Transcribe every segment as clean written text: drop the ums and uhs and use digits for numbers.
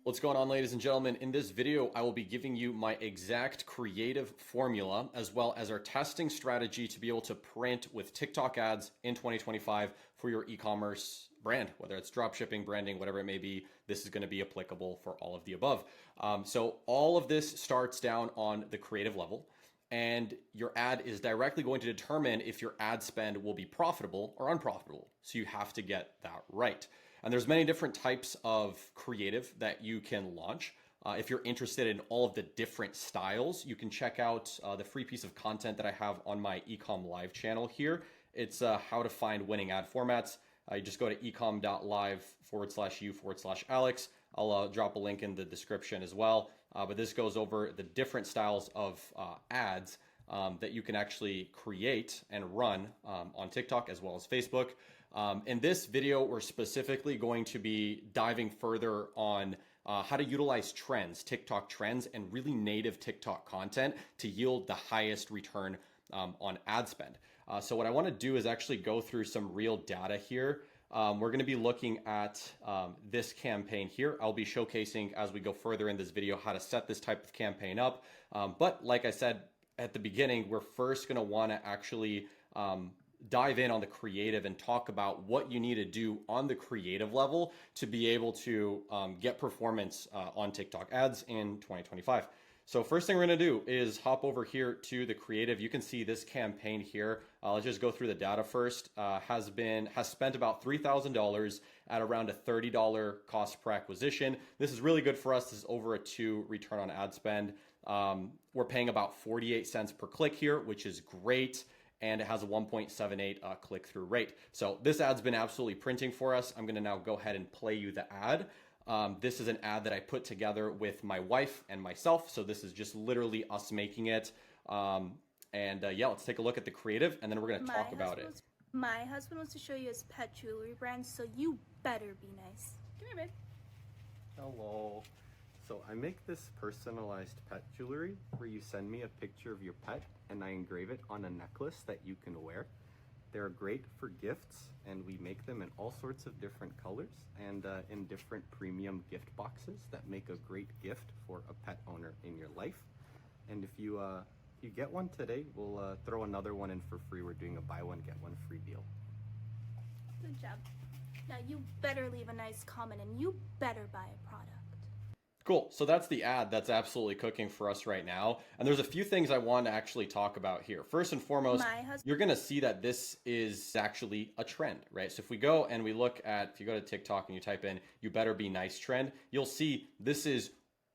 What's going on, ladies and gentlemen? In this video, I will be giving you my exact creative formula as well as our testing strategy to be able to print with TikTok ads in 2025 for your e-commerce brand, whether it's dropshipping, branding, whatever it may be. This is going to be applicable for all of the above. So all of this starts down on the creative level, and your ad is directly going to determine if your ad spend will be profitable or unprofitable. So you have to get that right. And there's many different types of creative that you can launch. If you're interested in all of the different styles, you can check out the free piece of content that I have on my ecom live channel here. It's how to find winning ad formats. You just go to ecom.live/u/Alex. I'll drop a link in the description as well. But this goes over the different styles of ads that you can actually create and run on TikTok as well as Facebook. In this video, we're specifically going to be diving further on how to utilize trends, TikTok trends, and really native TikTok content to yield the highest return on ad spend. So what I want to do is actually go through some real data here. We're going to be looking at this campaign here. I'll be showcasing as we go further in this video how to set this type of campaign up. But like I said at the beginning, we're first going to want to actually dive in on the creative and talk about what you need to do on the creative level to be able to get performance on TikTok ads in 2025. So first thing we're going to do is hop over here to the creative. You can see this campaign here. Let's just go through the data first. Has spent about $3,000 at around a $30 cost per acquisition. This is really good for us. This is over a 2 return on ad spend. We're paying about 48 cents per click here, which is great. And it has a 1.78 click-through rate. So this ad's been absolutely printing for us. I'm gonna now go ahead and play you the ad. This is an ad that I put together with my wife and myself. So this is just literally us making it. Yeah, let's take a look at the creative and then we're gonna talk about it. My husband wants to show you his pet jewelry brand, so you better be nice. Come here, babe. Hello. So I make this personalized pet jewelry where you send me a picture of your pet and I engrave it on a necklace that you can wear. They're great for gifts and we make them in all sorts of different colors and in different premium gift boxes that make a great gift for a pet owner in your life. And if you get one today, we'll throw another one in for free. We're doing a buy one, get one free deal. Good job. Now you better leave a nice comment and you better buy a product. Cool. So that's the ad that's absolutely cooking for us right now. And there's a few things I want to actually talk about here. First and foremost, you're going to see that this is actually a trend, right? So if we go and we look at, if you go to TikTok and you type in, "you better be nice" trend, you'll see this is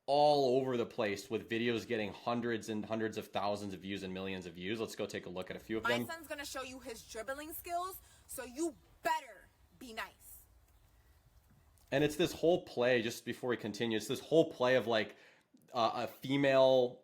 all over the place with videos getting hundreds and hundreds of thousands of views and millions of views. Let's go take a look at a few of them. My son's going to show you his dribbling skills, so you better be nice. And it's this whole play, just before we continue, it's this whole play of like a female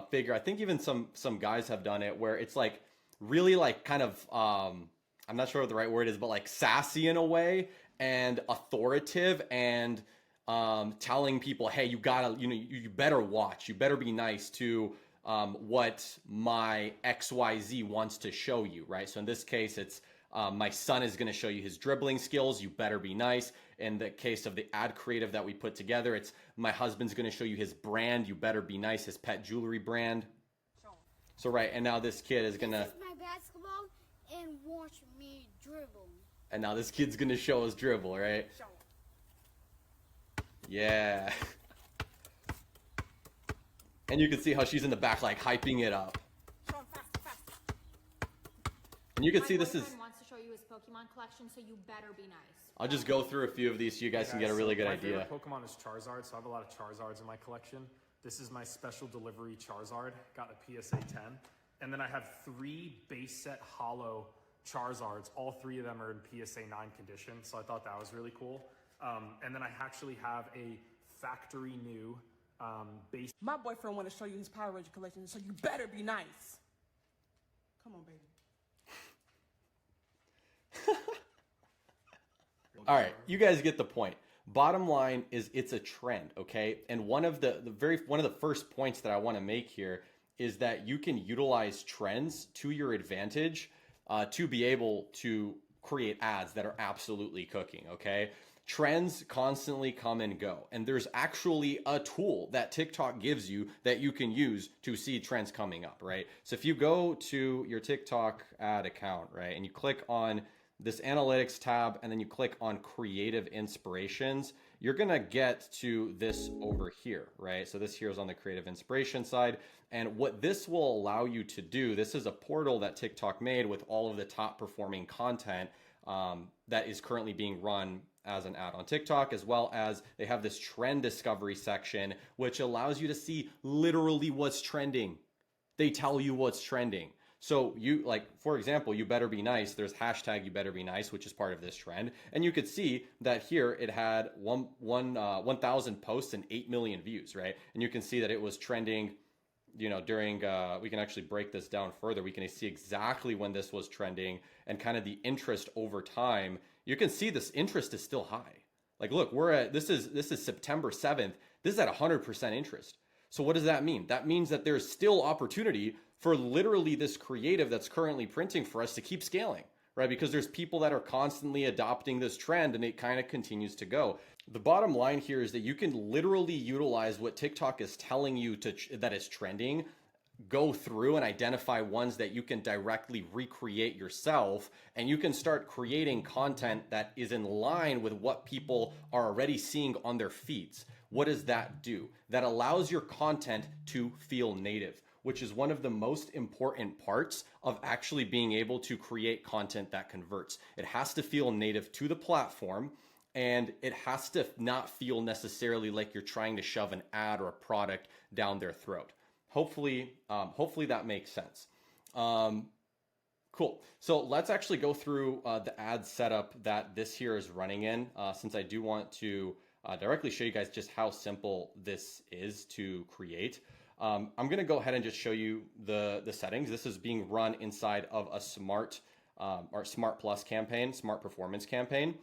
figure. I think even some guys have done it where it's like really like kind of, I'm not sure what the right word is, but like sassy in a way and authoritative and telling people, hey, you gotta, you better watch, you better be nice to what my XYZ wants to show you, right? So in this case, it's my son is going to show you his dribbling skills. You better be nice. In the case of the ad creative that we put together, it's my husband's going to show you his brand. You better be nice. His pet jewelry brand. So right, and now this kid is going to. This is my basketball, and watch me dribble. And now this kid's going to show his dribble, right? Yeah. And you can see how she's in the back, like hyping it up. And you can see this is. Wants to show you his Pokemon collection, so you better be nice. I'll just go through a few of these so you guys can get a really good idea. My favorite Pokemon is Charizard, so I have a lot of Charizards in my collection. This is my special delivery Charizard, got a PSA 10. And then I have 3 base set hollow Charizards. All 3 of them are in PSA 9 condition, so I thought that was really cool. And then I actually have a factory new base. My boyfriend want to show you his Power Ranger collection, so you better be nice. Come on, baby. All right, you guys get the point. Bottom line is it's a trend, okay? And one of the first points that I want to make here is that you can utilize trends to your advantage to be able to create ads that are absolutely cooking, okay? trends constantly come and go. And there's actually a tool that TikTok gives you that you can use to see trends coming up, right? So if you go to your TikTok ad account, right, and you click on this analytics tab and then you click on creative inspirations, you're gonna get to this over here, right? So this here is on the creative inspiration side. And what this will allow you to do, this is a portal that TikTok made with all of the top performing content that is currently being run as an ad on TikTok, as well as they have this trend discovery section, which allows you to see literally what's trending. They tell you what's trending. So you, like, for example, you better be nice. There's hashtag you better be nice, which is part of this trend. And you could see that here it had 1,000 posts and 8 million views, right? And you can see that it was trending, you know, during, we can actually break this down further. We can see exactly when this was trending and kind of the interest over time. You can see this interest is still high. Like, look, we're at, this is September 7th. This is at 100% interest. So what does that mean? That means that there's still opportunity for literally this creative that's currently printing for us to keep scaling, right? Because there's people that are constantly adopting this trend and it kind of continues to go. The bottom line here is that you can literally utilize what TikTok is telling you that is trending, go through and identify ones that you can directly recreate yourself, and you can start creating content that is in line with what people are already seeing on their feeds. What does that do? That allows your content to feel native, which is one of the most important parts of actually being able to create content that converts. It has to feel native to the platform, and it has to not feel necessarily like you're trying to shove an ad or a product down their throat. Hopefully that makes sense. Cool. So let's actually go through the ad setup that this here is running in, since I do want to directly show you guys just how simple this is to create. I'm going to go ahead and just show you the settings. This is being run inside of a Smart Plus campaign, Smart Performance campaign,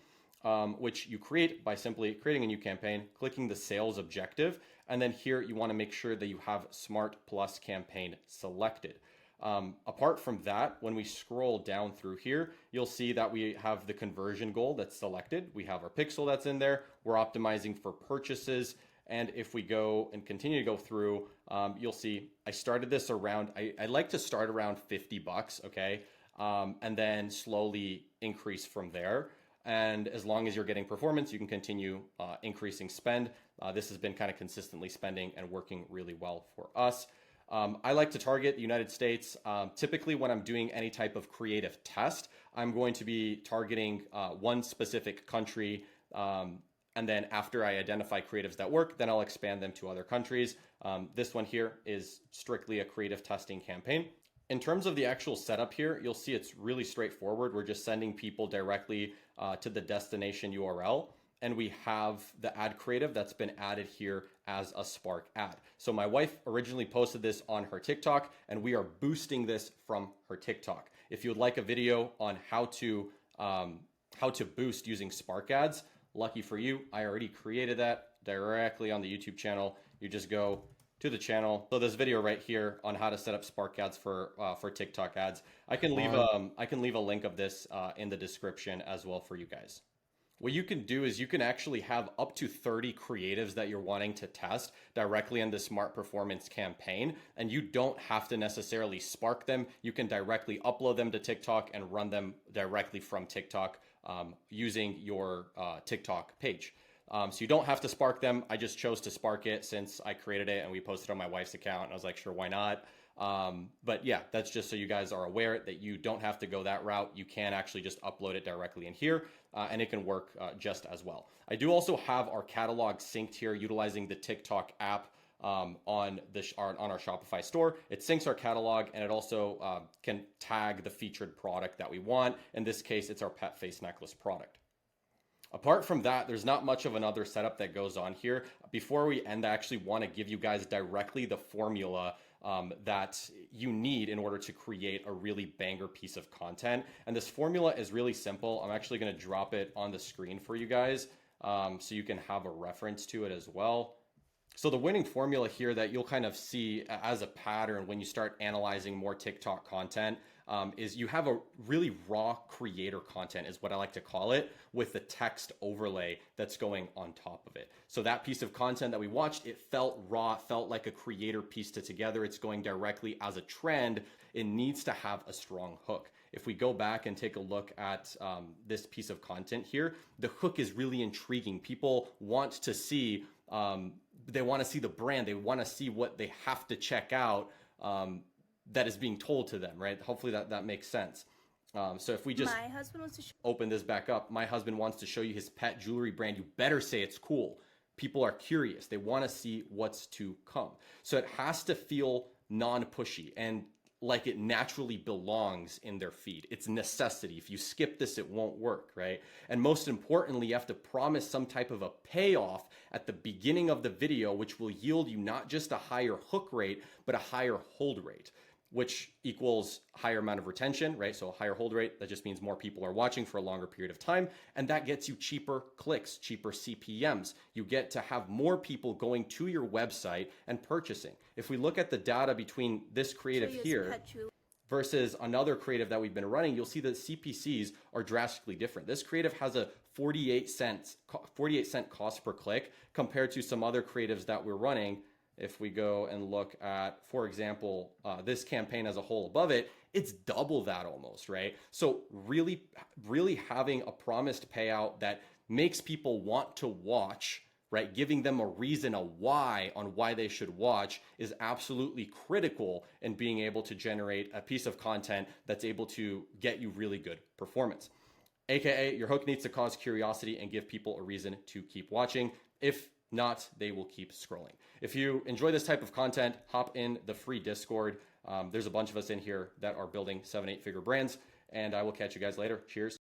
which you create by simply creating a new campaign, clicking the sales objective, and then here you want to make sure that you have Smart Plus campaign selected. Apart from that, when we scroll down through here, you'll see that we have the conversion goal that's selected. We have our pixel that's in there. We're optimizing for purchases. And if we go and continue to go through, you'll see I started this around, I like to start around $50, okay? And then slowly increase from there. And as long as you're getting performance, you can continue increasing spend. This has been kind of consistently spending and working really well for us. I like to target the United States. Typically when I'm doing any type of creative test, I'm going to be targeting one specific country. And then after I identify creatives that work, then I'll expand them to other countries. This one here is strictly a creative testing campaign. In terms of the actual setup here, you'll see it's really straightforward. We're just sending people directly to the destination URL. And we have the ad creative that's been added here as a Spark ad. So my wife originally posted this on her TikTok, and we are boosting this from her TikTok. If you would like a video on how to boost using Spark ads, lucky for you, I already created that directly on the YouTube channel. You just go to the channel. So this video right here on how to set up Spark ads for TikTok ads. I can leave a link of this in the description as well for you guys. What you can do is you can actually have up to 30 creatives that you're wanting to test directly in the Smart Performance campaign, and you don't have to necessarily Spark them. You can directly upload them to TikTok and run them directly from TikTok using your TikTok page. So you don't have to Spark them. I just chose to Spark it since I created it and we posted on my wife's account, and I was like, sure, why not? But yeah, that's just so you guys are aware that you don't have to go that route. You can actually just upload it directly in here, and it can work just as well. I do also have our catalog synced here utilizing the TikTok app on our Shopify store. It syncs our catalog, and it also can tag the featured product that we want. In this case, it's our pet face necklace product. Apart from that, there's not much of another setup that goes on here. Before we end, I actually want to give you guys directly the formula that you need in order to create a really banger piece of content. And this formula is really simple. I'm actually going to drop it on the screen for you guys so you can have a reference to it as well. So the winning formula here that you'll kind of see as a pattern when you start analyzing more TikTok content is you have a really raw creator content is what I like to call it, with the text overlay that's going on top of it. So that piece of content that we watched, it felt raw, it felt like a creator pieced it together. It's going directly as a trend. It needs to have a strong hook. If we go back and take a look at this piece of content here, the hook is really intriguing. People want to see, they want to see the brand. They want to see what they have to check out that is being told to them, right? Hopefully that makes sense. So if we just My husband wants to open this back up, my husband wants to show you his pet jewelry brand. You better say it's cool. People are curious. They want to see what's to come. So it has to feel non-pushy and like it naturally belongs in their feed. It's a necessity. If you skip this, it won't work, right? And most importantly, you have to promise some type of a payoff at the beginning of the video, which will yield you not just a higher hook rate, but a higher hold rate, which equals higher amount of retention, right? So a higher hold rate, that just means more people are watching for a longer period of time. And that gets you cheaper clicks, cheaper CPMs. You get to have more people going to your website and purchasing. If we look at the data between this creative here versus another creative that we've been running, you'll see that CPCs are drastically different. This creative has a 48 cent cost per click compared to some other creatives that we're running. If we go and look at, for example, this campaign as a whole above it, it's double that almost, right? So really having a promised payout that makes people want to watch, right? Giving them a reason, a why on why they should watch is absolutely critical in being able to generate a piece of content that's able to get you really good performance. AKA, your hook needs to cause curiosity and give people a reason to keep watching. If not, they will keep scrolling. If you enjoy this type of content, hop in the free Discord. There's a bunch of us in here that are building 7-8 figure brands, and I will catch you guys later. Cheers.